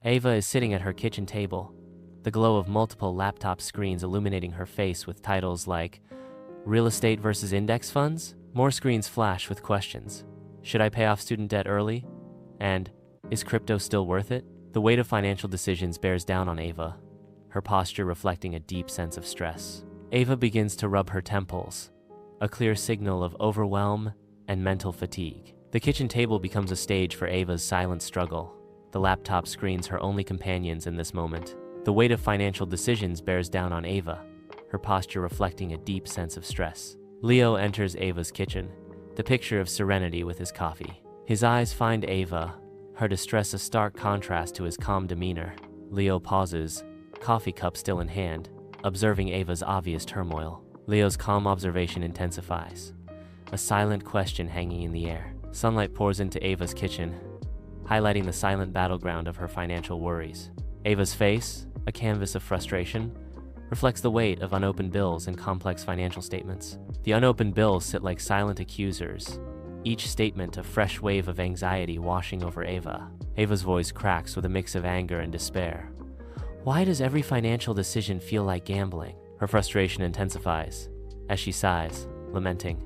Ava is sitting at her kitchen table, the glow of multiple laptop screens illuminating her face with titles like Real Estate versus Index Funds? More screens flash with questions. Should I pay off student debt early? And is crypto still worth it? The weight of financial decisions bears down on Ava, her posture reflecting a deep sense of stress. Ava begins to rub her temples, a clear signal of overwhelm and mental fatigue. The kitchen table becomes a stage for Ava's silent struggle, the laptop screens her only companions in this moment. The weight of financial decisions bears down on Ava, her posture reflecting a deep sense of stress. Leo enters Ava's kitchen, the picture of serenity with his coffee. His eyes find Ava, her distress a stark contrast to his calm demeanor. Leo pauses, coffee cup still in hand, observing Ava's obvious turmoil. Leo's calm observation intensifies, a silent question hanging in the air. Sunlight pours into Ava's kitchen, highlighting the silent battleground of her financial worries. Ava's face, a canvas of frustration, reflects the weight of unopened bills and complex financial statements. The unopened bills sit like silent accusers, each statement a fresh wave of anxiety washing over Ava. Ava's voice cracks with a mix of anger and despair. Why does every financial decision feel like gambling? Her frustration intensifies as she sighs, lamenting.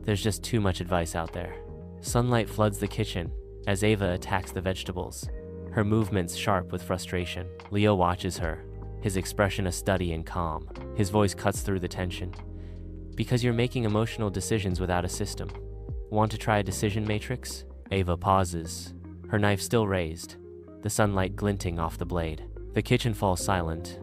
There's just too much advice out there. Sunlight floods the kitchen as Ava attacks the vegetables, her movements sharp with frustration. Leo watches her, his expression a study in calm. His voice cuts through the tension. Because you're making emotional decisions without a system. Want to try a decision matrix? Ava pauses, her knife still raised, the sunlight glinting off the blade. The kitchen falls silent,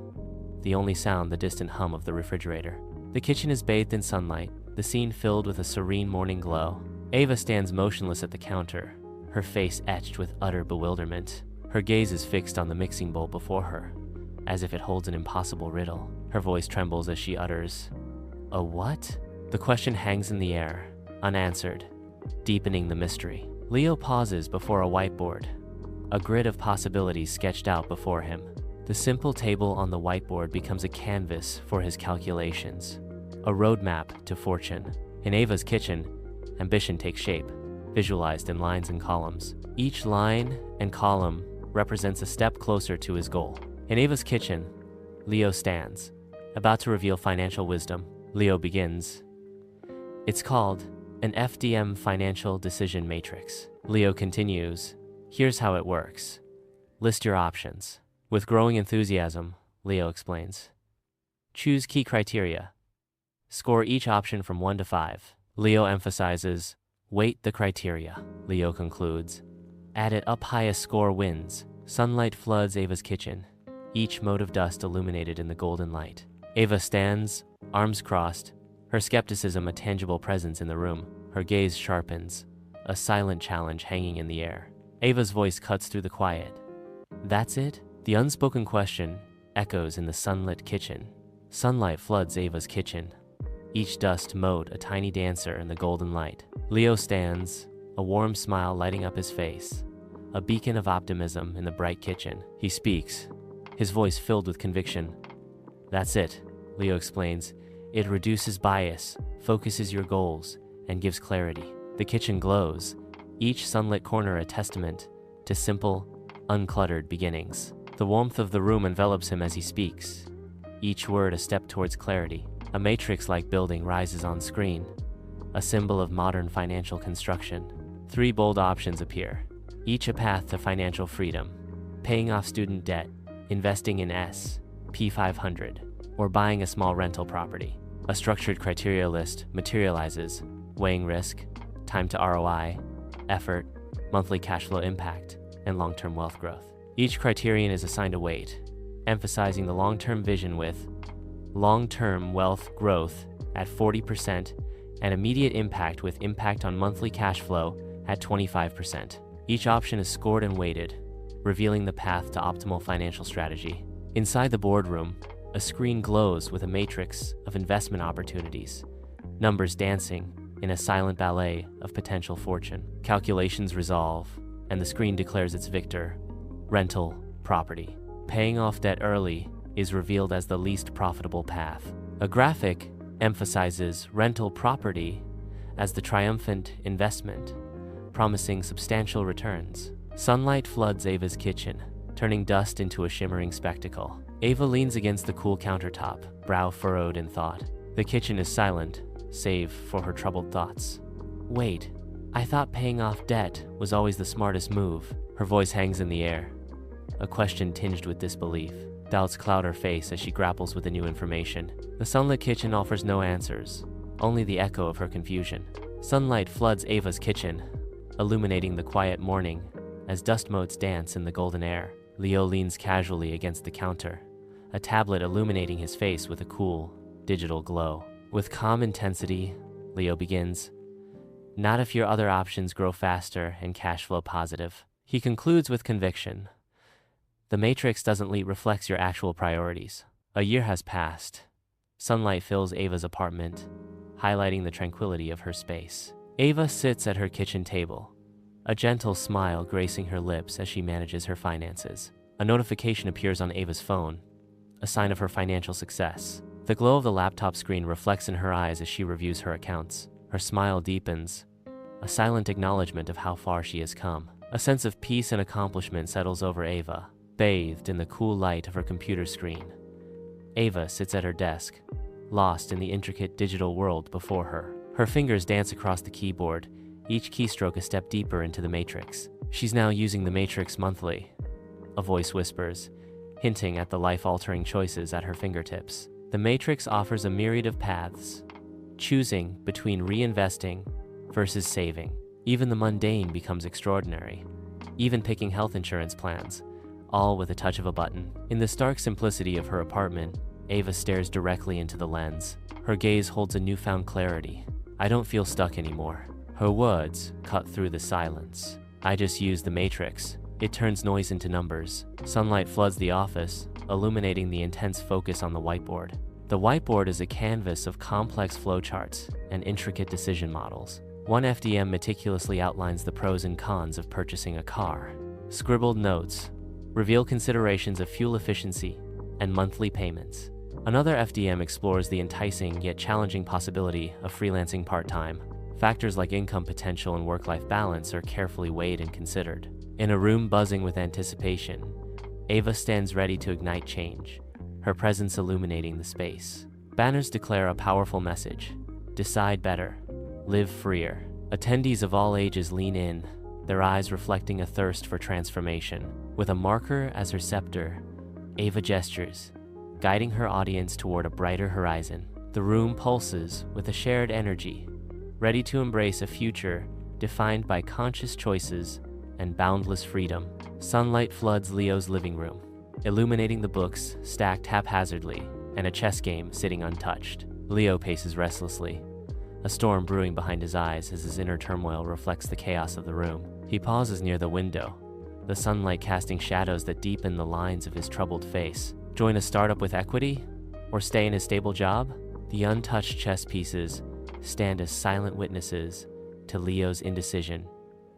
the only sound the distant hum of the refrigerator. The kitchen is bathed in sunlight, the scene filled with a serene morning glow. Ava stands motionless at the counter, her face etched with utter bewilderment. Her gaze is fixed on the mixing bowl before her, as if it holds an impossible riddle. Her voice trembles as she utters, "A what?" The question hangs in the air, unanswered, deepening the mystery. Leo pauses before a whiteboard, a grid of possibilities sketched out before him. The simple table on the whiteboard becomes a canvas for his calculations, a roadmap to fortune. In Ava's kitchen, ambition takes shape, visualized in lines and columns. Each line and column represents a step closer to his goal. In Ava's kitchen, Leo stands, about to reveal financial wisdom. Leo begins. It's called an FDM financial decision matrix. Leo continues. Here's how it works. List your options. With growing enthusiasm, Leo explains. Choose key criteria. Score each option from 1 to 5. Leo emphasizes, weight the criteria. Leo concludes, add it up, highest score wins. Sunlight floods Ava's kitchen, each mote of dust illuminated in the golden light. Ava stands, arms crossed, her skepticism a tangible presence in the room. Her gaze sharpens, a silent challenge hanging in the air. Ava's voice cuts through the quiet. That's it? The unspoken question echoes in the sunlit kitchen. Sunlight floods Ava's kitchen, each dust mote a tiny dancer in the golden light. Leo stands, a warm smile lighting up his face, a beacon of optimism in the bright kitchen. He speaks, his voice filled with conviction. That's it, Leo explains. It reduces bias, focuses your goals, and gives clarity. The kitchen glows, each sunlit corner a testament to simple, uncluttered beginnings. The warmth of the room envelops him as he speaks, each word a step towards clarity. A matrix-like building rises on screen, a symbol of modern financial construction. 3 bold options appear, each a path to financial freedom: paying off student debt, investing in S&P 500, or buying a small rental property. A structured criteria list materializes, weighing risk, time to ROI, effort, monthly cash flow impact, and long-term wealth growth. Each criterion is assigned a weight, emphasizing the long-term vision with long-term wealth growth at 40% and immediate impact with impact on monthly cash flow at 25%. Each option is scored and weighted, revealing the path to optimal financial strategy. Inside the boardroom, a screen glows with a matrix of investment opportunities, numbers dancing in a silent ballet of potential fortune. Calculations resolve, and the screen declares its victor: rental property. Paying off debt early is revealed as the least profitable path. A graphic emphasizes rental property as the triumphant investment, promising substantial returns. Sunlight floods Ava's kitchen, turning dust into a shimmering spectacle. Ava leans against the cool countertop, brow furrowed in thought. The kitchen is silent, save for her troubled thoughts. Wait, I thought paying off debt was always the smartest move. Her voice hangs in the air, a question tinged with disbelief. Doubts cloud her face as she grapples with the new information. The sunlit kitchen offers no answers, only the echo of her confusion. Sunlight floods Ava's kitchen, illuminating the quiet morning as dust motes dance in the golden air. Leo leans casually against the counter, a tablet illuminating his face with a cool, digital glow. With calm intensity, Leo begins, "Not if your other options grow faster and cash flow positive." He concludes with conviction, "The matrix doesn't reflect your actual priorities." A year has passed. Sunlight fills Ava's apartment, highlighting the tranquility of her space. Ava sits at her kitchen table, a gentle smile gracing her lips as she manages her finances. A notification appears on Ava's phone, a sign of her financial success. The glow of the laptop screen reflects in her eyes as she reviews her accounts. Her smile deepens, a silent acknowledgement of how far she has come. A sense of peace and accomplishment settles over Ava, bathed in the cool light of her computer screen. Ava sits at her desk, lost in the intricate digital world before her. Her fingers dance across the keyboard, each keystroke a step deeper into the matrix. She's now using the matrix monthly, a voice whispers, hinting at the life-altering choices at her fingertips. The matrix offers a myriad of paths, choosing between reinvesting versus saving. Even the mundane becomes extraordinary, even picking health insurance plans, all with a touch of a button. In the stark simplicity of her apartment, Ava stares directly into the lens. Her gaze holds a newfound clarity. "I don't feel stuck anymore." Her words cut through the silence. "I just use the matrix. It turns noise into numbers." Sunlight floods the office, illuminating the intense focus on the whiteboard. The whiteboard is a canvas of complex flowcharts and intricate decision models. One FDM meticulously outlines the pros and cons of purchasing a car. Scribbled notes reveal considerations of fuel efficiency and monthly payments. Another FDM explores the enticing yet challenging possibility of freelancing part-time. Factors like income potential and work-life balance are carefully weighed and considered. In a room buzzing with anticipation, Ava stands ready to ignite change, her presence illuminating the space. Banners declare a powerful message: decide better, live freer. Attendees of all ages lean in, their eyes reflecting a thirst for transformation. With a marker as her scepter, Ava gestures, guiding her audience toward a brighter horizon. The room pulses with a shared energy, ready to embrace a future defined by conscious choices and boundless freedom. Sunlight floods Leo's living room, illuminating the books stacked haphazardly and a chess game sitting untouched. Leo paces restlessly, a storm brewing behind his eyes as his inner turmoil reflects the chaos of the room. He pauses near the window, the sunlight casting shadows that deepen the lines of his troubled face. Join a startup with equity, or stay in his stable job? The untouched chess pieces stand as silent witnesses to Leo's indecision,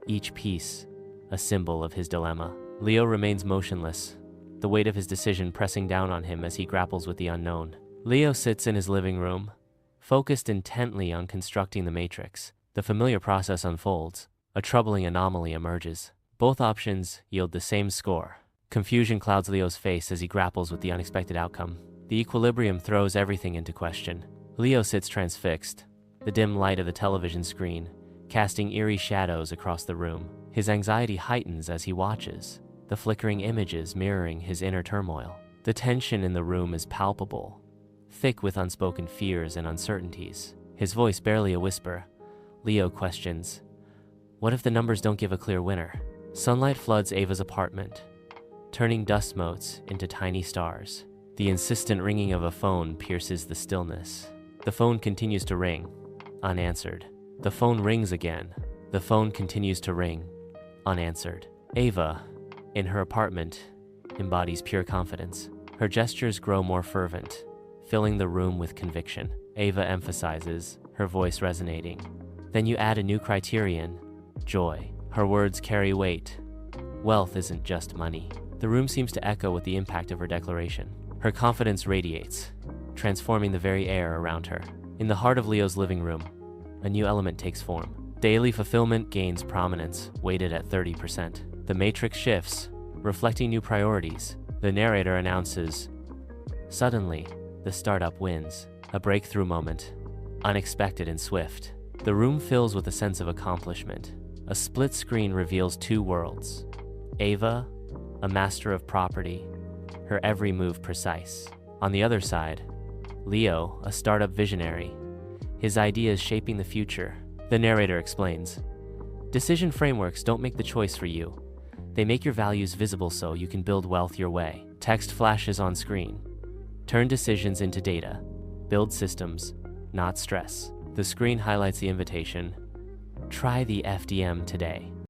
each piece a symbol of his dilemma. Leo remains motionless, the weight of his decision pressing down on him as he grapples with the unknown. Leo sits in his living room, focused intently on constructing the matrix. The familiar process unfolds. A troubling anomaly emerges. Both options yield the same score. Confusion clouds Leo's face as he grapples with the unexpected outcome. The equilibrium throws everything into question. Leo sits transfixed, the dim light of the television screen casting eerie shadows across the room. His anxiety heightens as he watches, the flickering images mirroring his inner turmoil. The tension in the room is palpable, thick with unspoken fears and uncertainties. His voice barely a whisper. Leo questions, "What if the numbers don't give a clear winner?" Sunlight floods Ava's apartment, turning dust motes into tiny stars. The insistent ringing of a phone pierces the stillness. The phone continues to ring, unanswered. The phone rings again. The phone continues to ring, unanswered. Ava, in her apartment, embodies pure confidence. Her gestures grow more fervent, filling the room with conviction. Ava emphasizes, her voice resonating. Then you add a new criterion: joy. Her words carry weight. Wealth isn't just money. The room seems to echo with the impact of her declaration. Her confidence radiates, transforming the very air around her. In the heart of Leo's living room, a new element takes form. Daily fulfillment gains prominence, weighted at 30%. The matrix shifts, reflecting new priorities. The narrator announces, suddenly, the startup wins. A breakthrough moment, unexpected and swift. The room fills with a sense of accomplishment. A split screen reveals two worlds. Ava, a master of property, her every move precise. On the other side, Leo, a startup visionary, his ideas shaping the future. The narrator explains, decision frameworks don't make the choice for you. They make your values visible so you can build wealth your way. Text flashes on screen. Turn decisions into data. Build systems, not stress. The screen highlights the invitation. Try the FDM today.